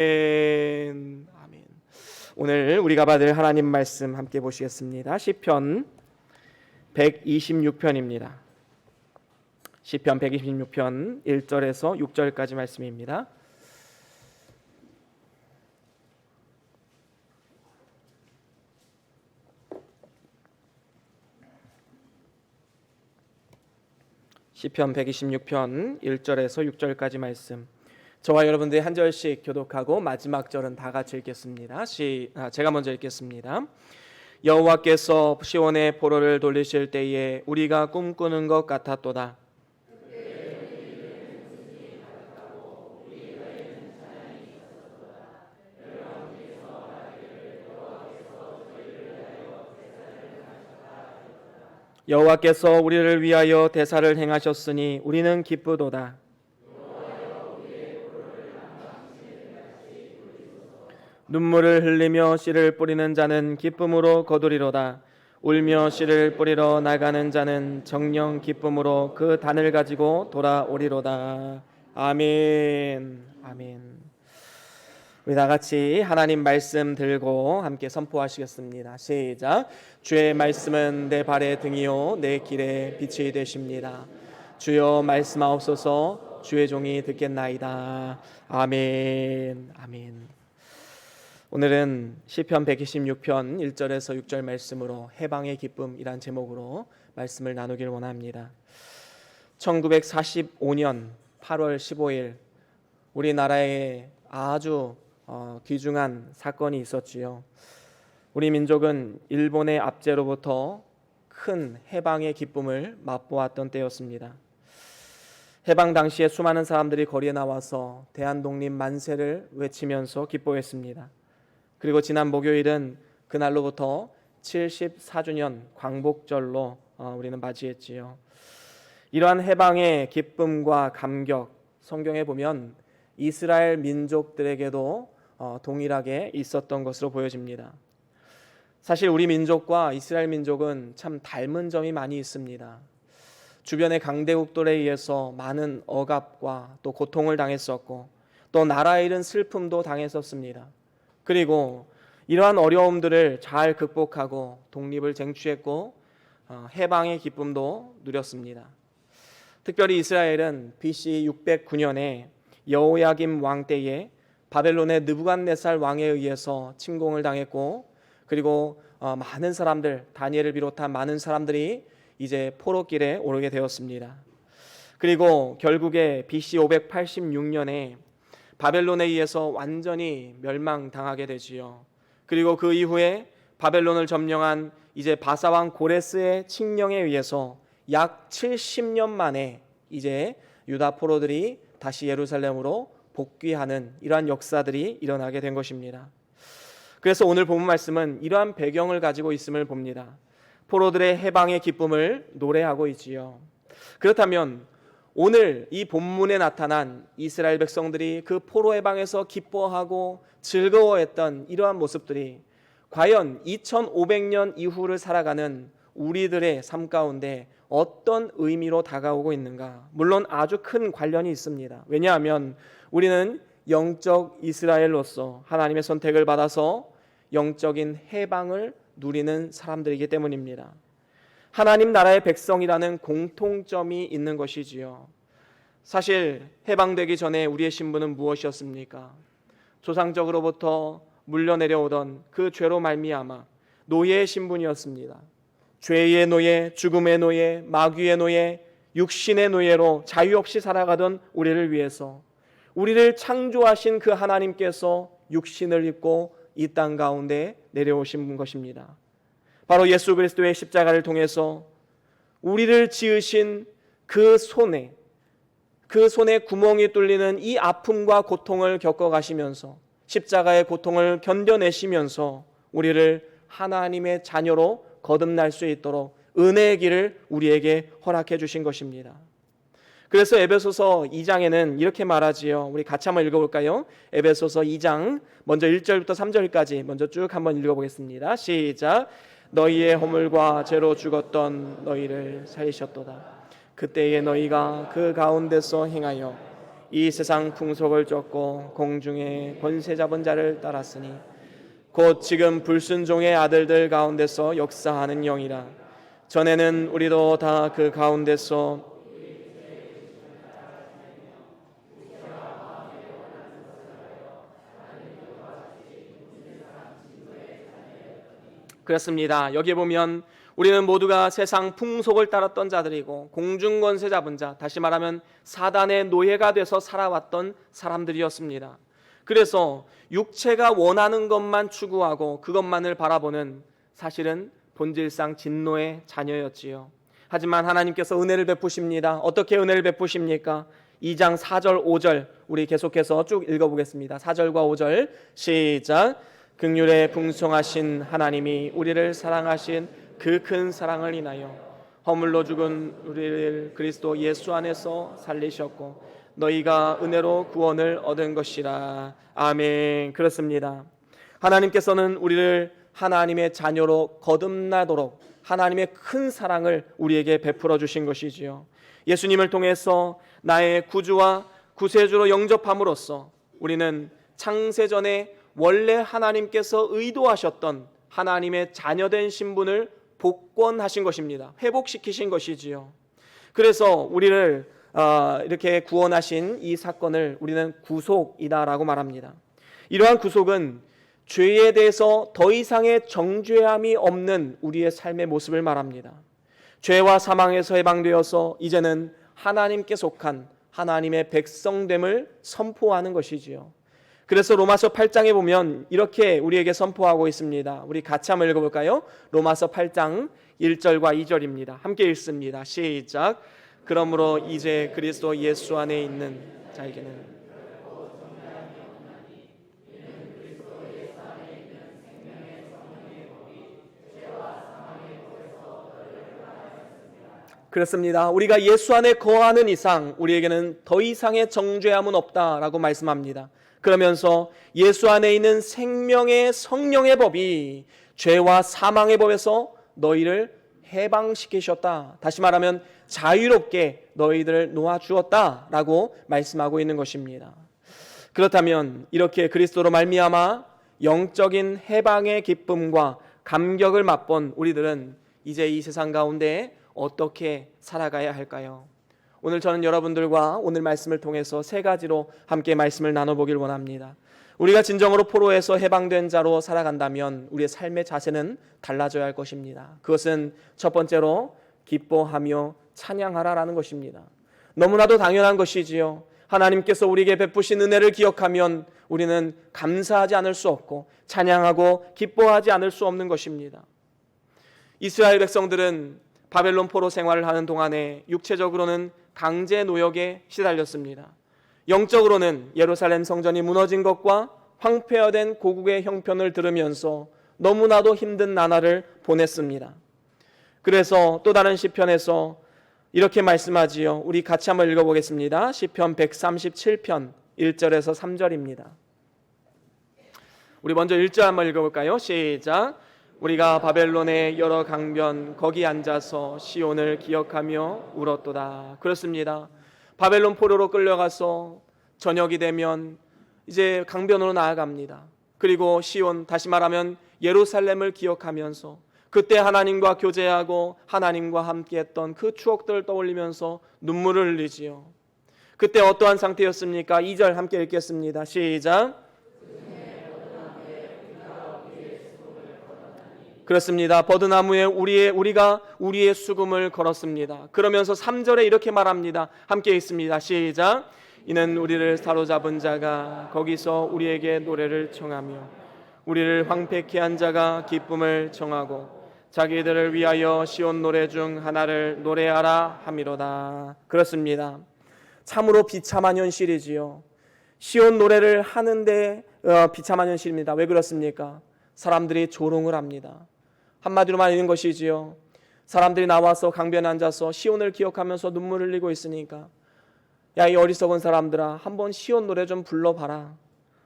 아멘. 오늘 우리가 받을 하나님 말씀 함께 보시겠습니다. 시편 126편입니다. 시편 126편 1절에서 6절까지 말씀입니다. 시편 126편 1절에서 6절까지 말씀, 저와 여러분들이 한 절씩 교독하고 마지막 절은 다 같이 읽겠습니다. 제가 먼저 읽겠습니다. 여호와께서 시온의 포로를 돌리실 때에 우리가 꿈꾸는 것 같았도다. 여호와께서 우리를 위하여 대사를 행하셨으니 우리는 기쁘도다. 눈물을 흘리며 씨를 뿌리는 자는 기쁨으로 거두리로다. 울며 씨를 뿌리러 나가는 자는 정녕 기쁨으로 그 단을 가지고 돌아오리로다. 아멘. 아멘. 우리 다 같이 하나님 말씀 들고 함께 선포하시겠습니다. 시작. 주의 말씀은 내 발의 등이요 내 길의 빛이 되십니다. 주여 말씀하옵소서. 주의 종이 듣겠나이다. 아멘. 아멘. 오늘은 시편 126편 1절에서 6절 말씀으로 해방의 기쁨이란 제목으로 말씀을 나누길 원합니다. 1945년 8월 15일 우리나라에 아주 귀중한 사건이 있었지요. 우리 민족은 일본의 압제로부터 큰 해방의 기쁨을 맛보았던 때였습니다. 해방 당시에 수많은 사람들이 거리에 나와서 대한독립 만세를 외치면서 기뻐했습니다. 그리고 지난 목요일은 그날로부터 74주년 광복절로 우리는 맞이했지요. 이러한 해방의 기쁨과 감격, 성경에 보면 이스라엘 민족들에게도 동일하게 있었던 것으로 보여집니다. 사실 우리 민족과 이스라엘 민족은 참 닮은 점이 많이 있습니다. 주변의 강대국들에 의해서 많은 억압과 또 고통을 당했었고 또 나라 잃은 슬픔도 당했었습니다. 그리고 이러한 어려움들을 잘 극복하고 독립을 쟁취했고 해방의 기쁨도 누렸습니다. 특별히 이스라엘은 BC 609년에 여호야김 왕 때에 바벨론의 느부갓네살 왕에 의해서 침공을 당했고 그리고 많은 사람들, 다니엘을 비롯한 많은 사람들이 이제 포로길에 오르게 되었습니다. 그리고 결국에 BC 586년에 바벨론에 의해서 완전히 멸망당하게 되지요. 그리고 그 이후에 바벨론을 점령한 이제 바사왕 고레스의 칙령에 의해서 약 70년 만에 이제 유다 포로들이 다시 예루살렘으로 복귀하는 이러한 역사들이 일어나게 된 것입니다. 그래서 오늘 본문 말씀은 이러한 배경을 가지고 있음을 봅니다. 포로들의 해방의 기쁨을 노래하고 있지요. 그렇다면 오늘 이 본문에 나타난 이스라엘 백성들이 그 포로 해방에서 기뻐하고 즐거워했던 이러한 모습들이 과연 2500년 이후를 살아가는 우리들의 삶 가운데 어떤 의미로 다가오고 있는가? 물론 아주 큰 관련이 있습니다. 왜냐하면 우리는 영적 이스라엘로서 하나님의 선택을 받아서 영적인 해방을 누리는 사람들이기 때문입니다. 하나님 나라의 백성이라는 공통점이 있는 것이지요. 사실 해방되기 전에 우리의 신분은 무엇이었습니까? 조상적으로부터 물려내려오던 그 죄로 말미암아 노예의 신분이었습니다. 죄의 노예, 죽음의 노예, 마귀의 노예, 육신의 노예로 자유 없이 살아가던 우리를 위해서 우리를 창조하신 그 하나님께서 육신을 입고 이 땅 가운데 내려오신 것입니다. 바로 예수 그리스도의 십자가를 통해서 우리를 지으신 그 손에 구멍이 뚫리는 이 아픔과 고통을 겪어가시면서 십자가의 고통을 견뎌내시면서 우리를 하나님의 자녀로 거듭날 수 있도록 은혜의 길을 우리에게 허락해 주신 것입니다. 그래서 에베소서 2장에는 이렇게 말하지요. 우리 같이 한번 읽어볼까요? 에베소서 2장 먼저 1절부터 3절까지 먼저 쭉 한번 읽어보겠습니다. 시작. 너희의 허물과 죄로 죽었던 너희를 살리셨도다. 그때에 너희가 그 가운데서 행하여 이 세상 풍속을 쫓고 공중의 권세 잡은 자를 따랐으니 곧 지금 불순종의 아들들 가운데서 역사하는 영이라. 전에는 우리도 다 그 가운데서 그렇습니다. 여기 보면 우리는 모두가 세상 풍속을 따랐던 자들이고 공중권세 잡은 자, 다시 말하면 사단의 노예가 돼서 살아왔던 사람들이었습니다. 그래서 육체가 원하는 것만 추구하고 그것만을 바라보는 사실은 본질상 진노의 자녀였지요. 하지만 하나님께서 은혜를 베푸십니다. 어떻게 은혜를 베푸십니까? 2장 4절 5절 우리 계속해서 쭉 읽어보겠습니다. 4절과 5절 시작. 긍휼에 풍성하신 하나님이 우리를 사랑하신 그 큰 사랑을 인하여 허물로 죽은 우리를 그리스도 예수 안에서 살리셨고 너희가 은혜로 구원을 얻은 것이라. 아멘. 그렇습니다. 하나님께서는 우리를 하나님의 자녀로 거듭나도록 하나님의 큰 사랑을 우리에게 베풀어 주신 것이지요. 예수님을 통해서 나의 구주와 구세주로 영접함으로써 우리는 창세전에 원래 하나님께서 의도하셨던 하나님의 자녀된 신분을 복권하신 것입니다. 회복시키신 것이지요. 그래서 우리를 이렇게 구원하신 이 사건을 우리는 구속이다라고 말합니다. 이러한 구속은 죄에 대해서 더 이상의 정죄함이 없는 우리의 삶의 모습을 말합니다. 죄와 사망에서 해방되어서 이제는 하나님께 속한 하나님의 백성됨을 선포하는 것이지요. 그래서 로마서 8장에 보면 이렇게 우리에게 선포하고 있습니다. 우리 같이 한번 읽어볼까요? 로마서 8장 1절과 2절입니다. 함께 읽습니다. 시작. 그러므로 이제 그리스도 예수 안에 있는 자에게는 그렇습니다. 우리가 예수 안에 거하는 이상 우리에게는 더 이상의 정죄함은 없다라고 말씀합니다. 그러면서 예수 안에 있는 생명의 성령의 법이 죄와 사망의 법에서 너희를 해방시키셨다. 다시 말하면 자유롭게 너희들을 놓아주었다라고 말씀하고 있는 것입니다. 그렇다면 이렇게 그리스도로 말미암아 영적인 해방의 기쁨과 감격을 맛본 우리들은 이제 이 세상 가운데 어떻게 살아가야 할까요? 오늘 저는 여러분들과 오늘 말씀을 통해서 세 가지로 함께 말씀을 나눠보길 원합니다. 우리가 진정으로 포로에서 해방된 자로 살아간다면 우리의 삶의 자세는 달라져야 할 것입니다. 그것은 첫 번째로 기뻐하며 찬양하라라는 것입니다. 너무나도 당연한 것이지요. 하나님께서 우리에게 베푸신 은혜를 기억하면 우리는 감사하지 않을 수 없고 찬양하고 기뻐하지 않을 수 없는 것입니다. 이스라엘 백성들은 바벨론 포로 생활을 하는 동안에 육체적으로는 강제 노역에 시달렸습니다. 영적으로는 예루살렘 성전이 무너진 것과 황폐화된 고국의 형편을 들으면서 너무나도 힘든 나날을 보냈습니다. 그래서 또 다른 시편에서 이렇게 말씀하지요. 우리 같이 한번 읽어보겠습니다. 시편 137편 1절에서 3절입니다. 우리 먼저 1절 한번 읽어볼까요? 시작. 우리가 바벨론의 여러 강변 거기 앉아서 시온을 기억하며 울었도다. 그렇습니다. 바벨론 포로로 끌려가서 저녁이 되면 이제 강변으로 나아갑니다. 그리고 시온, 다시 말하면 예루살렘을 기억하면서 그때 하나님과 교제하고 하나님과 함께했던 그 추억들을 떠올리면서 눈물을 흘리지요. 그때 어떠한 상태였습니까? 2절 함께 읽겠습니다. 시작. 그렇습니다. 버드나무에 우리가 우리의 수금을 걸었습니다. 그러면서 3절에 이렇게 말합니다. 함께 읽습니다. 시작. 이는 우리를 사로잡은 자가 거기서 우리에게 노래를 청하며 우리를 황폐케 한 자가 기쁨을 청하고 자기들을 위하여 시온 노래 중 하나를 노래하라 함이로다. 그렇습니다. 참으로 비참한 현실이지요. 시온 노래를 하는데 비참한 현실입니다. 왜 그렇습니까? 사람들이 조롱을 합니다. 한마디로 말하는 것이지요. 사람들이 나와서 강변에 앉아서 시온을 기억하면서 눈물을 흘리고 있으니까 야, 이 어리석은 사람들아, 한번 시온 노래 좀 불러봐라.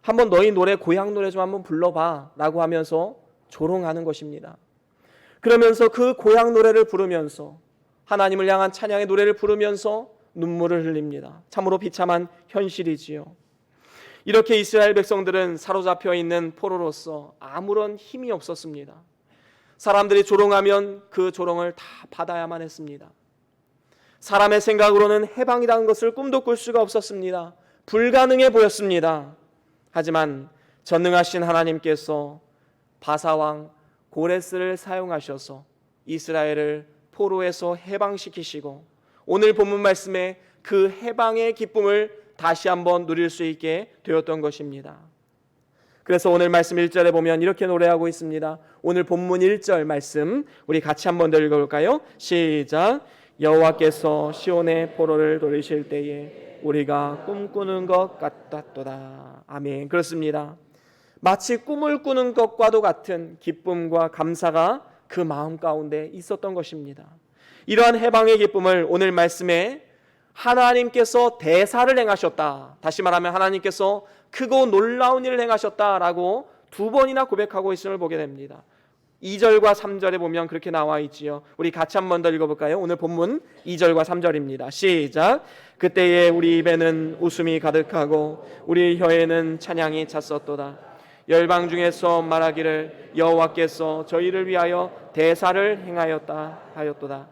한번 너희 노래, 고향 노래 좀 한번 불러봐 라고 하면서 조롱하는 것입니다. 그러면서 그 고향 노래를 부르면서 하나님을 향한 찬양의 노래를 부르면서 눈물을 흘립니다. 참으로 비참한 현실이지요. 이렇게 이스라엘 백성들은 사로잡혀 있는 포로로서 아무런 힘이 없었습니다. 사람들이 조롱하면 그 조롱을 다 받아야만 했습니다. 사람의 생각으로는 해방이라는 것을 꿈도 꿀 수가 없었습니다. 불가능해 보였습니다. 하지만 전능하신 하나님께서 바사왕 고레스를 사용하셔서 이스라엘을 포로에서 해방시키시고 오늘 본문 말씀에 그 해방의 기쁨을 다시 한번 누릴 수 있게 되었던 것입니다. 그래서 오늘 말씀 1절에 보면 이렇게 노래하고 있습니다. 오늘 본문 1절 말씀 우리 같이 한번 더 읽어볼까요? 시작. 여호와께서 시온의 포로를 돌리실 때에 우리가 꿈꾸는 것 같았도다. 아멘. 그렇습니다. 마치 꿈을 꾸는 것과도 같은 기쁨과 감사가 그 마음 가운데 있었던 것입니다. 이러한 해방의 기쁨을 오늘 말씀에 하나님께서 대사를 행하셨다. 다시 말하면 하나님께서 크고 놀라운 일을 행하셨다라고 두 번이나 고백하고 있음을 보게 됩니다. 2절과 3절에 보면 그렇게 나와 있지요. 우리 같이 한 번 더 읽어볼까요? 오늘 본문 2절과 3절입니다. 시작. 그때에 우리 입에는 웃음이 가득하고 우리 혀에는 찬양이 찼었도다. 열방 중에서 말하기를 여호와께서 저희를 위하여 대사를 행하였다 하였도다.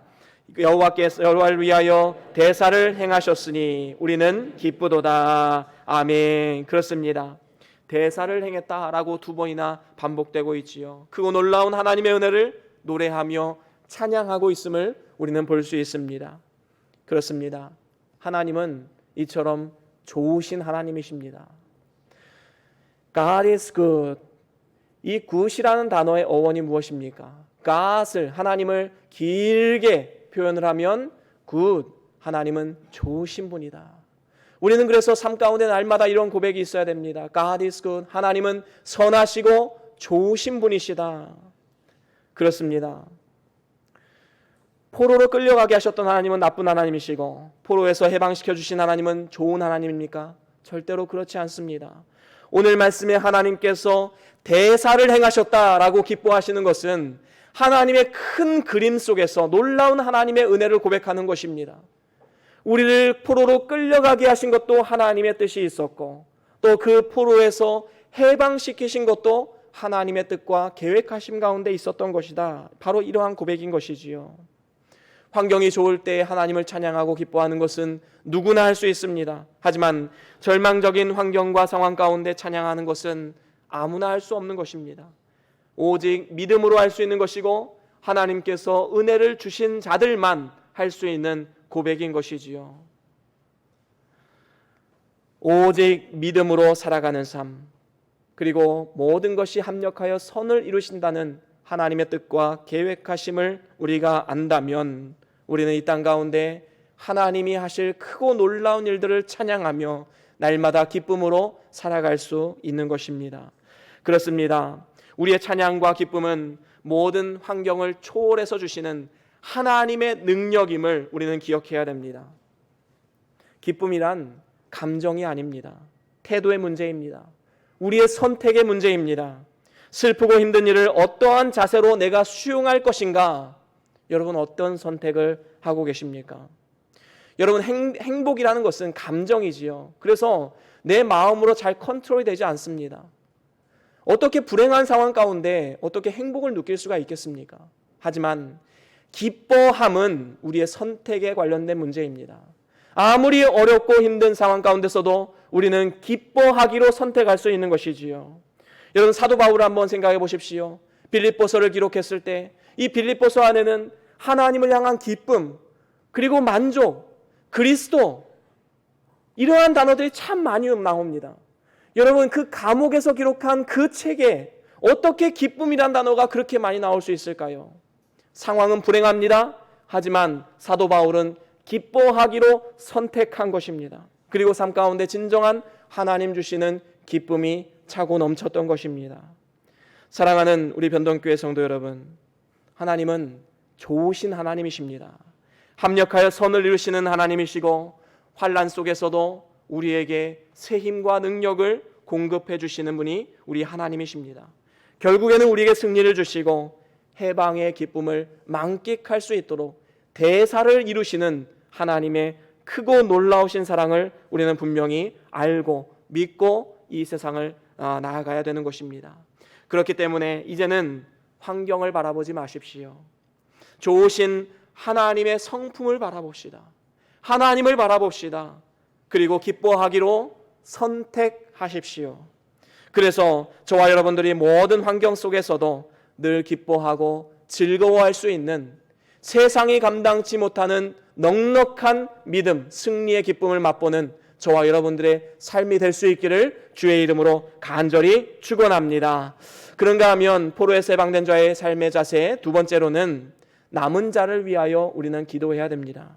여호와께서 여호와를 위하여 대사를 행하셨으니 우리는 기쁘도다. 아멘. 그렇습니다. 대사를 행했다라고 두 번이나 반복되고 있지요. 크고 놀라운 하나님의 은혜를 노래하며 찬양하고 있음을 우리는 볼 수 있습니다. 그렇습니다. 하나님은 이처럼 좋으신 하나님이십니다. God is good. 이 good이라는 단어의 어원이 무엇입니까? God을, 하나님을 길게 표현을 하면 good, 하나님은 좋으신 분이다. 우리는 그래서 삶 가운데 날마다 이런 고백이 있어야 됩니다. God is good. 하나님은 선하시고 좋으신 분이시다. 그렇습니다. 포로로 끌려가게 하셨던 하나님은 나쁜 하나님이시고 포로에서 해방시켜 주신 하나님은 좋은 하나님입니까? 절대로 그렇지 않습니다. 오늘 말씀에 하나님께서 대사를 행하셨다라고 기뻐하시는 것은 하나님의 큰 그림 속에서 놀라운 하나님의 은혜를 고백하는 것입니다. 우리를 포로로 끌려가게 하신 것도 하나님의 뜻이 있었고 또 그 포로에서 해방시키신 것도 하나님의 뜻과 계획하심 가운데 있었던 것이다. 바로 이러한 고백인 것이지요. 환경이 좋을 때 하나님을 찬양하고 기뻐하는 것은 누구나 할 수 있습니다. 하지만 절망적인 환경과 상황 가운데 찬양하는 것은 아무나 할 수 없는 것입니다. 오직 믿음으로 할 수 있는 것이고 하나님께서 은혜를 주신 자들만 할 수 있는 고백인 것이지요. 오직 믿음으로 살아가는 삶, 그리고 모든 것이 합력하여 선을 이루신다는 하나님의 뜻과 계획하심을 우리가 안다면 우리는 이 땅 가운데 하나님이 하실 크고 놀라운 일들을 찬양하며 날마다 기쁨으로 살아갈 수 있는 것입니다. 그렇습니다. 우리의 찬양과 기쁨은 모든 환경을 초월해서 주시는 하나님의 능력임을 우리는 기억해야 됩니다. 기쁨이란 감정이 아닙니다. 태도의 문제입니다. 우리의 선택의 문제입니다. 슬프고 힘든 일을 어떠한 자세로 내가 수용할 것인가? 여러분 어떤 선택을 하고 계십니까? 여러분 행복이라는 것은 감정이지요. 그래서 내 마음으로 잘 컨트롤이 되지 않습니다. 어떻게 불행한 상황 가운데 어떻게 행복을 느낄 수가 있겠습니까? 하지만 기뻐함은 우리의 선택에 관련된 문제입니다. 아무리 어렵고 힘든 상황 가운데서도 우리는 기뻐하기로 선택할 수 있는 것이지요. 여러분 사도 바울을 한번 생각해 보십시오. 빌립보서를 기록했을 때 이 빌립보서 안에는 하나님을 향한 기쁨, 그리고 만족, 그리스도, 이러한 단어들이 참 많이 나옵니다. 여러분 그 감옥에서 기록한 그 책에 어떻게 기쁨이란 단어가 그렇게 많이 나올 수 있을까요? 상황은 불행합니다. 하지만 사도 바울은 기뻐하기로 선택한 것입니다. 그리고 삶 가운데 진정한 하나님 주시는 기쁨이 차고 넘쳤던 것입니다. 사랑하는 우리 변동교회 성도 여러분, 하나님은 좋으신 하나님이십니다. 합력하여 선을 이루시는 하나님이시고 환난 속에서도 우리에게 새 힘과 능력을 공급해 주시는 분이 우리 하나님이십니다. 결국에는 우리에게 승리를 주시고 해방의 기쁨을 만끽할 수 있도록 대사를 이루시는 하나님의 크고 놀라우신 사랑을 우리는 분명히 알고 믿고 이 세상을 나아가야 되는 것입니다. 그렇기 때문에 이제는 환경을 바라보지 마십시오. 좋으신 하나님의 성품을 바라봅시다. 하나님을 바라봅시다. 그리고 기뻐하기로 선택하십시오. 그래서 저와 여러분들이 모든 환경 속에서도 늘 기뻐하고 즐거워할 수 있는, 세상이 감당치 못하는 넉넉한 믿음, 승리의 기쁨을 맛보는 저와 여러분들의 삶이 될 수 있기를 주의 이름으로 간절히 축원합니다. 그런가 하면 포로에서 해방된 자의 삶의 자세, 두 번째로는 남은 자를 위하여 우리는 기도해야 됩니다.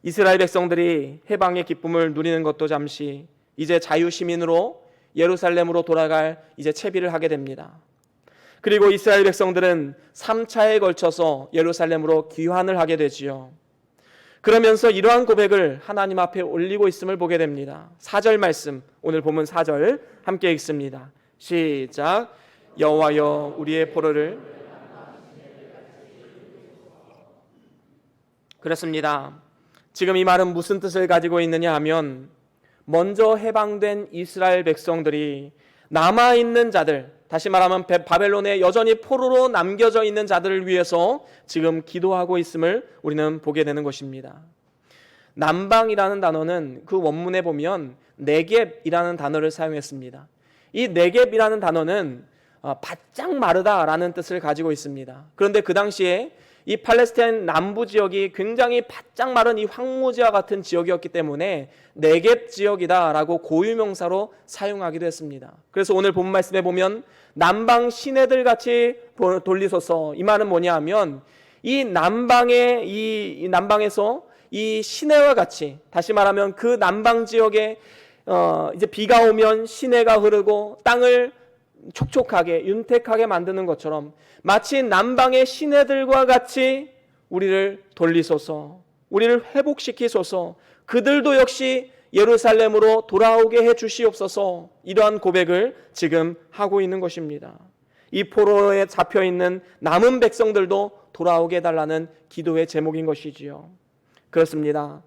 이스라엘 백성들이 해방의 기쁨을 누리는 것도 잠시, 이제 자유시민으로 예루살렘으로 돌아갈 이제 채비를 하게 됩니다. 그리고 이스라엘 백성들은 3차에 걸쳐서 예루살렘으로 귀환을 하게 되지요. 그러면서 이러한 고백을 하나님 앞에 올리고 있음을 보게 됩니다. 4절 말씀, 오늘 본문 4절 함께 읽습니다. 시작. 여호와여 우리의 포로를. 그렇습니다. 지금 이 말은 무슨 뜻을 가지고 있느냐 하면, 먼저 해방된 이스라엘 백성들이 남아있는 자들, 다시 말하면 바벨론에 여전히 포로로 남겨져 있는 자들을 위해서 지금 기도하고 있음을 우리는 보게 되는 것입니다. 남방이라는 단어는 그 원문에 보면 네겝이라는 단어를 사용했습니다. 이 네겝이라는 단어는 바짝 마르다라는 뜻을 가지고 있습니다. 그런데 그 당시에 이 팔레스타인 남부 지역이 굉장히 바짝 마른 이 황무지와 같은 지역이었기 때문에 네겝 지역이다라고 고유명사로 사용하기도 했습니다. 그래서 오늘 본 말씀에 보면 남방 시내들 같이 돌리소서, 이 말은 뭐냐 하면 이 남방에서 이 시내와 같이, 다시 말하면 그 남방 지역에 이제 비가 오면 시내가 흐르고 땅을 촉촉하게 윤택하게 만드는 것처럼 마치 남방의 시내들과 같이 우리를 돌리소서, 우리를 회복시키소서, 그들도 역시 예루살렘으로 돌아오게 해 주시옵소서, 이러한 고백을 지금 하고 있는 것입니다. 이 포로에 잡혀있는 남은 백성들도 돌아오게 해달라는 기도의 제목인 것이지요. 그렇습니다.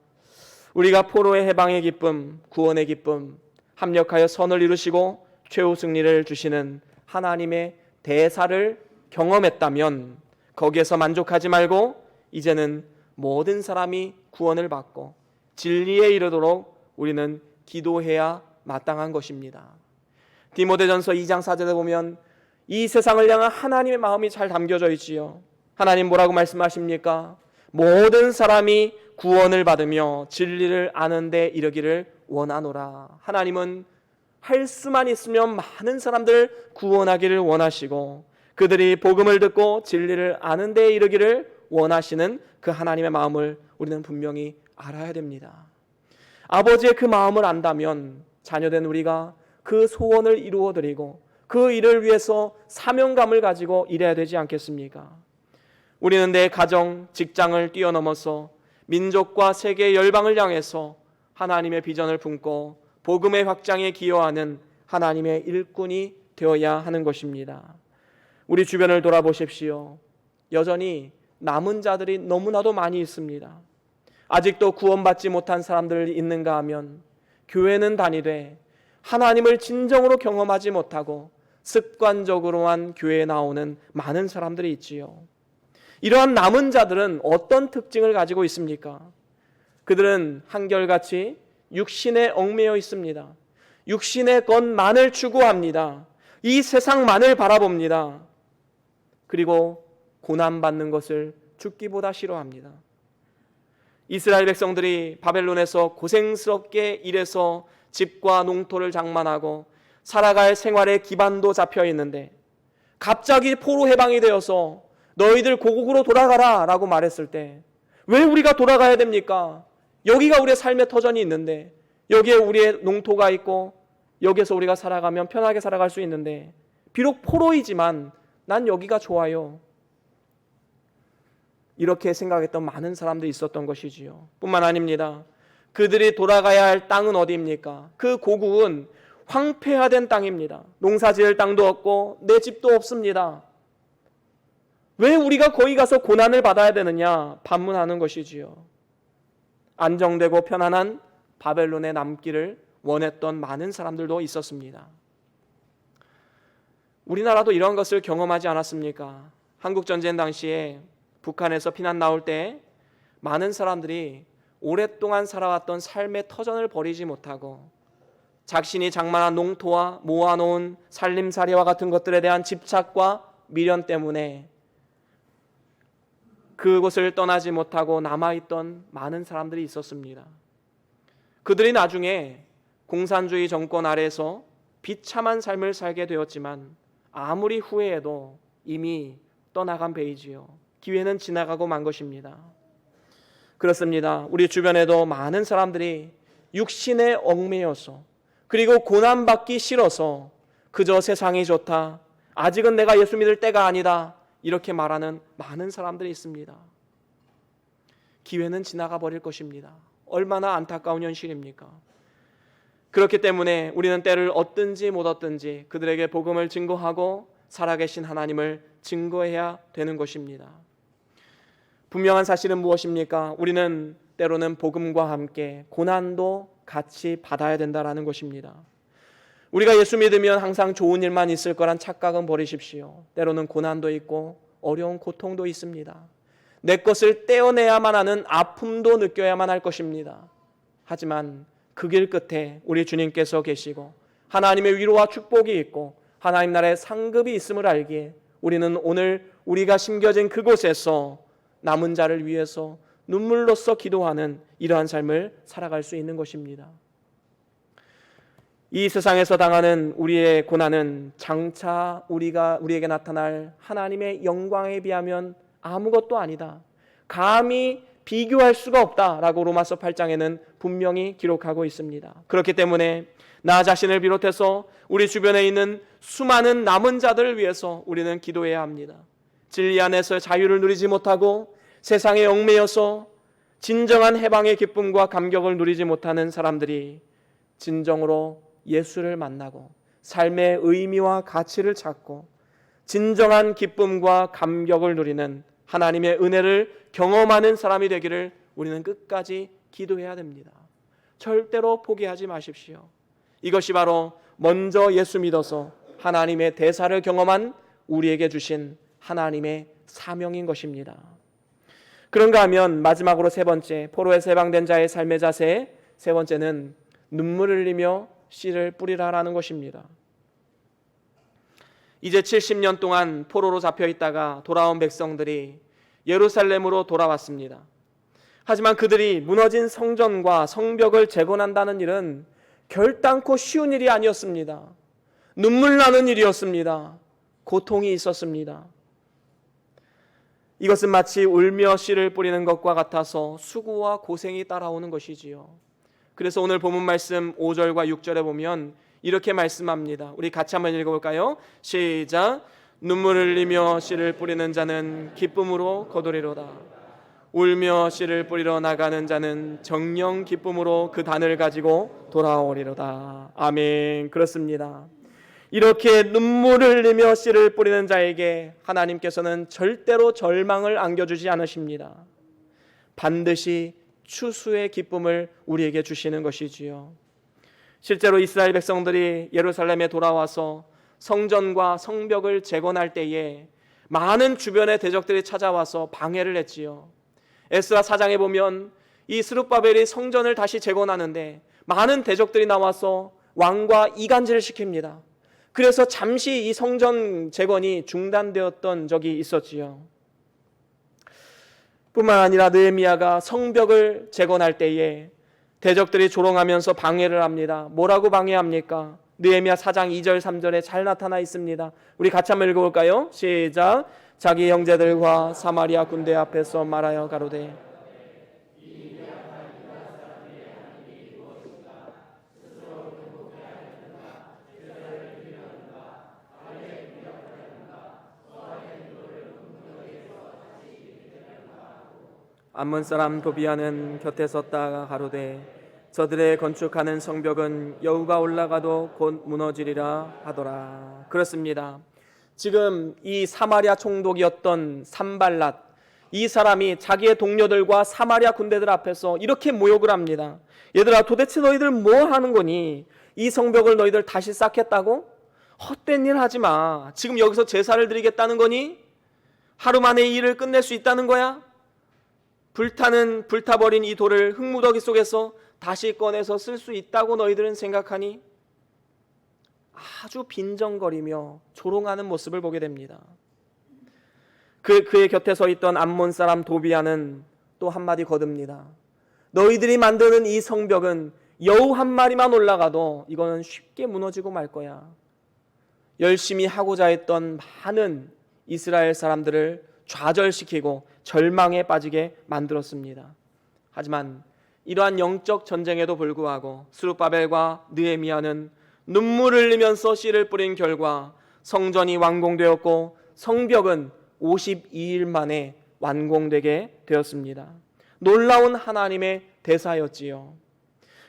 우리가 포로의 해방의 기쁨, 구원의 기쁨, 합력하여 선을 이루시고 최후 승리를 주시는 하나님의 대사를 경험했다면 거기에서 만족하지 말고 이제는 모든 사람이 구원을 받고 진리에 이르도록 우리는 기도해야 마땅한 것입니다. 디모데전서 2장 4절에 보면 이 세상을 향한 하나님의 마음이 잘 담겨져 있지요. 하나님 뭐라고 말씀하십니까? 모든 사람이 구원을 받으며 진리를 아는 데 이르기를 원하노라. 하나님은 할 수만 있으면 많은 사람들 구원하기를 원하시고 그들이 복음을 듣고 진리를 아는 데 이르기를 원하시는 그 하나님의 마음을 우리는 분명히 알아야 됩니다. 아버지의 그 마음을 안다면 자녀된 우리가 그 소원을 이루어드리고 그 일을 위해서 사명감을 가지고 일해야 되지 않겠습니까? 우리는 내 가정, 직장을 뛰어넘어서 민족과 세계 열방을 향해서 하나님의 비전을 품고 복음의 확장에 기여하는 하나님의 일꾼이 되어야 하는 것입니다. 우리 주변을 돌아보십시오. 여전히 남은 자들이 너무나도 많이 있습니다. 아직도 구원받지 못한 사람들이 있는가 하면 교회는 다니되 하나님을 진정으로 경험하지 못하고 습관적으로만 교회에 나오는 많은 사람들이 있지요. 이러한 남은 자들은 어떤 특징을 가지고 있습니까? 그들은 한결같이 육신에 얽매여 있습니다. 육신의 것만을 추구합니다. 이 세상만을 바라봅니다. 그리고 고난받는 것을 죽기보다 싫어합니다. 이스라엘 백성들이 바벨론에서 고생스럽게 일해서 집과 농토를 장만하고 살아갈 생활의 기반도 잡혀 있는데 갑자기 포로 해방이 되어서 너희들 고국으로 돌아가라 라고 말했을 때 왜 우리가 돌아가야 됩니까? 여기가 우리의 삶의 터전이 있는데, 여기에 우리의 농토가 있고 여기에서 우리가 살아가면 편하게 살아갈 수 있는데, 비록 포로이지만 난 여기가 좋아요, 이렇게 생각했던 많은 사람들이 있었던 것이지요. 뿐만 아닙니다. 그들이 돌아가야 할 땅은 어디입니까? 그 고국은 황폐화된 땅입니다. 농사지을 땅도 없고 내 집도 없습니다. 왜 우리가 거기 가서 고난을 받아야 되느냐 반문하는 것이지요. 안정되고 편안한 바벨론에 남기를 원했던 많은 사람들도 있었습니다. 우리나라도 이런 것을 경험하지 않았습니까? 한국전쟁 당시에 북한에서 피난 나올 때 많은 사람들이 오랫동안 살아왔던 삶의 터전을 버리지 못하고 자신이 장만한 농토와 모아놓은 살림살이와 같은 것들에 대한 집착과 미련 때문에 그곳을 떠나지 못하고 남아있던 많은 사람들이 있었습니다. 그들이 나중에 공산주의 정권 아래에서 비참한 삶을 살게 되었지만 아무리 후회해도 이미 떠나간 배이지요. 기회는 지나가고 만 것입니다. 그렇습니다. 우리 주변에도 많은 사람들이 육신에 얽매여서 그리고 고난받기 싫어서 그저 세상이 좋다, 아직은 내가 예수 믿을 때가 아니다, 이렇게 말하는 많은 사람들이 있습니다. 기회는 지나가 버릴 것입니다. 얼마나 안타까운 현실입니까? 그렇기 때문에 우리는 때를 얻든지 못 얻든지 그들에게 복음을 증거하고 살아계신 하나님을 증거해야 되는 것입니다. 분명한 사실은 무엇입니까? 우리는 때로는 복음과 함께 고난도 같이 받아야 된다는 것입니다. 우리가 예수 믿으면 항상 좋은 일만 있을 거란 착각은 버리십시오. 때로는 고난도 있고 어려운 고통도 있습니다. 내 것을 떼어내야만 하는 아픔도 느껴야만 할 것입니다. 하지만 그 길 끝에 우리 주님께서 계시고 하나님의 위로와 축복이 있고 하나님 나라의 상급이 있음을 알기에 우리는 오늘 우리가 심겨진 그곳에서 남은 자를 위해서 눈물로써 기도하는 이러한 삶을 살아갈 수 있는 것입니다. 이 세상에서 당하는 우리의 고난은 장차 우리에게 나타날 하나님의 영광에 비하면 아무것도 아니다, 감히 비교할 수가 없다라고 로마서 8장에는 분명히 기록하고 있습니다. 그렇기 때문에 나 자신을 비롯해서 우리 주변에 있는 수많은 남은 자들을 위해서 우리는 기도해야 합니다. 진리 안에서 자유를 누리지 못하고 세상에 얽매여서 진정한 해방의 기쁨과 감격을 누리지 못하는 사람들이 진정으로 예수를 만나고 삶의 의미와 가치를 찾고 진정한 기쁨과 감격을 누리는 하나님의 은혜를 경험하는 사람이 되기를 우리는 끝까지 기도해야 됩니다. 절대로 포기하지 마십시오. 이것이 바로 먼저 예수 믿어서 하나님의 대사를 경험한 우리에게 주신 하나님의 사명인 것입니다. 그런가 하면 마지막으로 세 번째, 포로에서 해방된 자의 삶의 자세, 세 번째는 눈물을 흘리며 씨를 뿌리라라는 것입니다. 이제 70년 동안 포로로 잡혀 있다가 돌아온 백성들이 예루살렘으로 돌아왔습니다. 하지만 그들이 무너진 성전과 성벽을 재건한다는 일은 결단코 쉬운 일이 아니었습니다. 눈물 나는 일이었습니다. 고통이 있었습니다. 이것은 마치 울며 씨를 뿌리는 것과 같아서 수고와 고생이 따라오는 것이지요. 그래서 오늘 본문 말씀 5절과 6절에 보면 이렇게 말씀합니다. 우리 같이 한번 읽어볼까요? 시작. 눈물 흘리며 씨를 뿌리는 자는 기쁨으로 거두리로다. 울며 씨를 뿌리러 나가는 자는 정령 기쁨으로 그 단을 가지고 돌아오리로다. 아멘. 그렇습니다. 이렇게 눈물을 흘리며 씨를 뿌리는 자에게 하나님께서는 절대로 절망을 안겨주지 않으십니다. 반드시 추수의 기쁨을 우리에게 주시는 것이지요. 실제로 이스라엘 백성들이 예루살렘에 돌아와서 성전과 성벽을 재건할 때에 많은 주변의 대적들이 찾아와서 방해를 했지요. 에스라 4장에 보면 이 스룹바벨이 성전을 다시 재건하는데 많은 대적들이 나와서 왕과 이간질을 시킵니다. 그래서 잠시 이 성전 재건이 중단되었던 적이 있었지요. 뿐만 아니라 느헤미야가 성벽을 재건할 때에 대적들이 조롱하면서 방해를 합니다. 뭐라고 방해합니까? 느헤미야 4장 2절 3절에 잘 나타나 있습니다. 우리 같이 한번 읽어볼까요? 시작. 자기 형제들과 사마리아 군대 앞에서 말하여 가로되 암몬 사람 도비아는 곁에 섰다가 가로되 저들의 건축하는 성벽은 여우가 올라가도 곧 무너지리라 하더라. 그렇습니다. 지금 이 사마리아 총독이었던 산발랏, 이 사람이 자기의 동료들과 사마리아 군대들 앞에서 이렇게 모욕을 합니다. 얘들아, 도대체 너희들 뭐 하는 거니? 이 성벽을 너희들 다시 쌓겠다고? 헛된 일 하지 마. 지금 여기서 제사를 드리겠다는 거니? 하루 만에 이 일을 끝낼 수 있다는 거야? 불타버린 이 돌을 흙무더기 속에서 다시 꺼내서 쓸 수 있다고 너희들은 생각하니? 아주 빈정거리며 조롱하는 모습을 보게 됩니다. 그의 곁에 서 있던 암몬 사람 도비아는 또 한마디 거듭니다. 너희들이 만드는 이 성벽은 여우 한 마리만 올라가도 이거는 쉽게 무너지고 말 거야. 열심히 하고자 했던 많은 이스라엘 사람들을 좌절시키고 절망에 빠지게 만들었습니다. 하지만 이러한 영적 전쟁에도 불구하고 스룹바벨과 느헤미야는 눈물을 흘리면서 씨를 뿌린 결과 성전이 완공되었고 성벽은 52일 만에 완공되게 되었습니다. 놀라운 하나님의 대사였지요.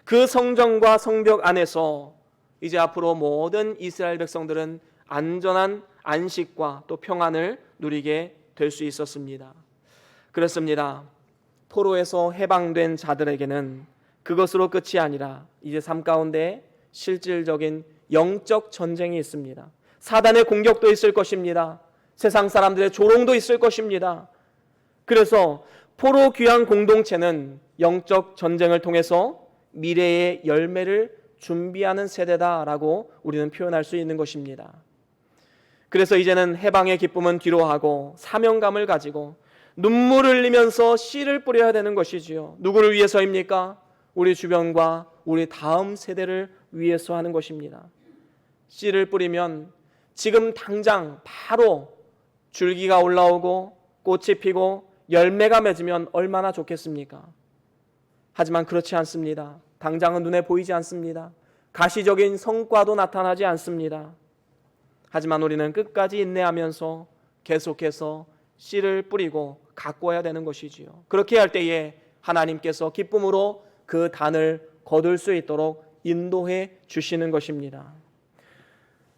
그 성전과 성벽 안에서 이제 앞으로 모든 이스라엘 백성들은 안전한 안식과 또 평안을 누리게 될 수 있었습니다. 그렇습니다. 포로에서 해방된 자들에게는 그것으로 끝이 아니라 이제 삶 가운데 실질적인 영적 전쟁이 있습니다. 사단의 공격도 있을 것입니다. 세상 사람들의 조롱도 있을 것입니다. 그래서 포로 귀환 공동체는 영적 전쟁을 통해서 미래의 열매를 준비하는 세대다라고 우리는 표현할 수 있는 것입니다. 그래서 이제는 해방의 기쁨은 뒤로 하고 사명감을 가지고 눈물을 흘리면서 씨를 뿌려야 되는 것이지요. 누구를 위해서입니까? 우리 주변과 우리 다음 세대를 위해서 하는 것입니다. 씨를 뿌리면 지금 당장 바로 줄기가 올라오고 꽃이 피고 열매가 맺으면 얼마나 좋겠습니까? 하지만 그렇지 않습니다. 당장은 눈에 보이지 않습니다. 가시적인 성과도 나타나지 않습니다. 하지만 우리는 끝까지 인내하면서 계속해서 씨를 뿌리고 가꿔야 되는 것이지요. 그렇게 할 때에 하나님께서 기쁨으로 그 단을 거둘 수 있도록 인도해 주시는 것입니다.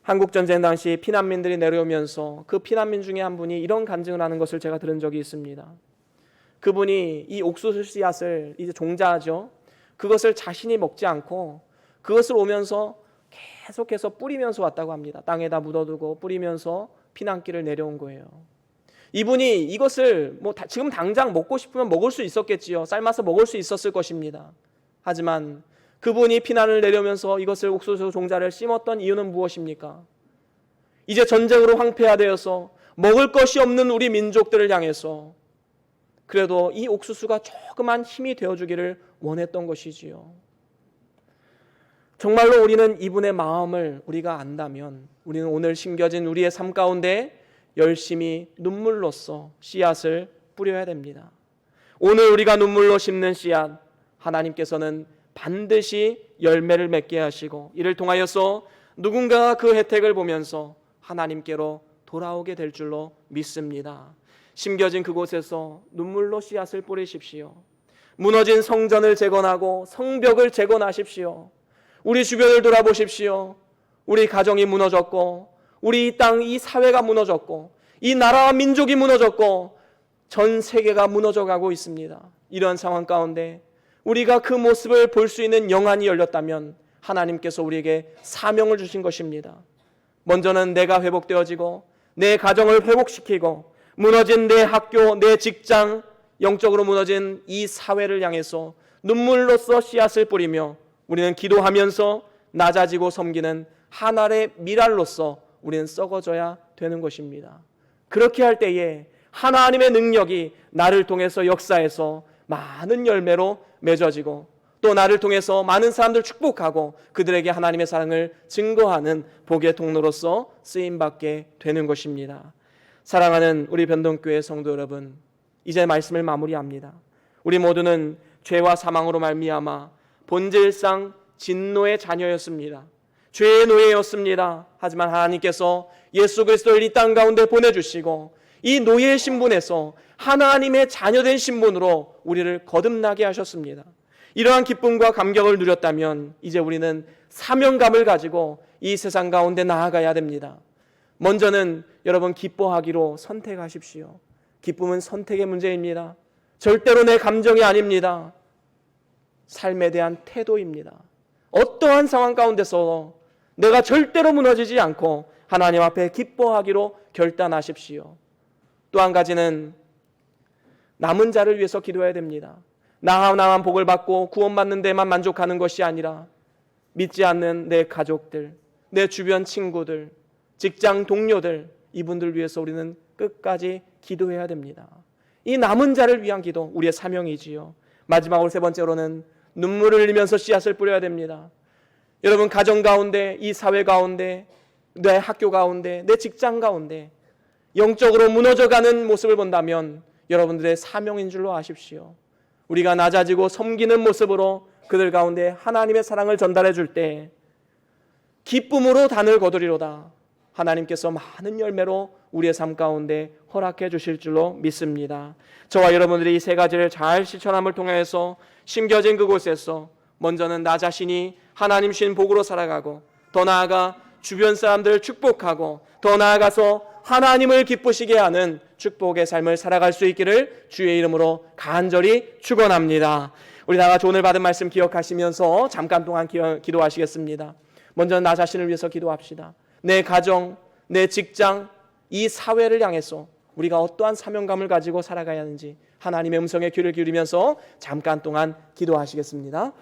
한국전쟁 당시 피난민들이 내려오면서 그 피난민 중에 한 분이 이런 간증을 하는 것을 제가 들은 적이 있습니다. 그분이 이 옥수수 씨앗을 이제 종자죠. 그것을 자신이 먹지 않고 그것을 오면서 계속해서 뿌리면서 왔다고 합니다. 땅에다 묻어두고 뿌리면서 피난길을 내려온 거예요. 이분이 이것을 지금 당장 먹고 싶으면 먹을 수 있었겠지요. 삶아서 먹을 수 있었을 것입니다. 하지만 그분이 피난을 내려오면서 이것을 옥수수 종자를 심었던 이유는 무엇입니까? 이제 전쟁으로 황폐화되어서 먹을 것이 없는 우리 민족들을 향해서 그래도 이 옥수수가 조그만 힘이 되어주기를 원했던 것이지요. 정말로 우리는 이분의 마음을 우리가 안다면 우리는 오늘 심겨진 우리의 삶 가운데 열심히 눈물로써 씨앗을 뿌려야 됩니다. 오늘 우리가 눈물로 심는 씨앗, 하나님께서는 반드시 열매를 맺게 하시고 이를 통하여서 누군가가 그 혜택을 보면서 하나님께로 돌아오게 될 줄로 믿습니다. 심겨진 그곳에서 눈물로 씨앗을 뿌리십시오. 무너진 성전을 재건하고 성벽을 재건하십시오. 우리 주변을 돌아보십시오. 우리 가정이 무너졌고 우리 이 땅, 이 사회가 무너졌고 이 나라와 민족이 무너졌고 전 세계가 무너져가고 있습니다. 이런 상황 가운데 우리가 그 모습을 볼 수 있는 영안이 열렸다면 하나님께서 우리에게 사명을 주신 것입니다. 먼저는 내가 회복되어지고 내 가정을 회복시키고 무너진 내 학교, 내 직장, 영적으로 무너진 이 사회를 향해서 눈물로써 씨앗을 뿌리며 우리는 기도하면서 낮아지고 섬기는 하나의 미랄로서 우리는 썩어져야 되는 것입니다. 그렇게 할 때에 하나님의 능력이 나를 통해서 역사해서 많은 열매로 맺어지고 또 나를 통해서 많은 사람들 축복하고 그들에게 하나님의 사랑을 증거하는 복의 통로로서 쓰임받게 되는 것입니다. 사랑하는 우리 변동교회 성도 여러분, 이제 말씀을 마무리합니다. 우리 모두는 죄와 사망으로 말미암아 본질상 진노의 자녀였습니다. 죄의 노예였습니다. 하지만 하나님께서 예수 그리스도를 이 땅 가운데 보내주시고 이 노예의 신분에서 하나님의 자녀된 신분으로 우리를 거듭나게 하셨습니다. 이러한 기쁨과 감격을 누렸다면 이제 우리는 사명감을 가지고 이 세상 가운데 나아가야 됩니다. 먼저는 여러분 기뻐하기로 선택하십시오. 기쁨은 선택의 문제입니다. 절대로 내 감정이 아닙니다. 삶에 대한 태도입니다. 어떠한 상황 가운데서 내가 절대로 무너지지 않고 하나님 앞에 기뻐하기로 결단하십시오. 또 한 가지는 남은 자를 위해서 기도해야 됩니다. 나 하나만 복을 받고 구원받는 데만 만족하는 것이 아니라 믿지 않는 내 가족들, 내 주변 친구들, 직장 동료들, 이분들 위해서 우리는 끝까지 기도해야 됩니다. 이 남은 자를 위한 기도, 우리의 사명이지요. 마지막으로 세 번째로는 눈물을 흘리면서 씨앗을 뿌려야 됩니다. 여러분, 가정 가운데, 이 사회 가운데, 내 학교 가운데, 내 직장 가운데 영적으로 무너져가는 모습을 본다면 여러분들의 사명인 줄로 아십시오. 우리가 낮아지고 섬기는 모습으로 그들 가운데 하나님의 사랑을 전달해 줄 때 기쁨으로 단을 거두리로다. 하나님께서 많은 열매로 우리의 삶 가운데 허락해 주실 줄로 믿습니다. 저와 여러분들이 이 세 가지를 잘 실천함을 통해서 심겨진 그곳에서 먼저는 나 자신이 하나님 주신 복으로 살아가고, 더 나아가 주변 사람들을 축복하고, 더 나아가서 하나님을 기쁘시게 하는 축복의 삶을 살아갈 수 있기를 주의 이름으로 간절히 축원합니다. 우리 다 같이 오늘 받은 말씀 기억하시면서 잠깐 동안 기도하시겠습니다. 먼저 나 자신을 위해서 기도합시다. 내 가정, 내 직장, 이 사회를 향해서 우리가 어떠한 사명감을 가지고 살아가야 하는지 하나님의 음성에 귀를 기울이면서 잠깐 동안 기도하시겠습니다.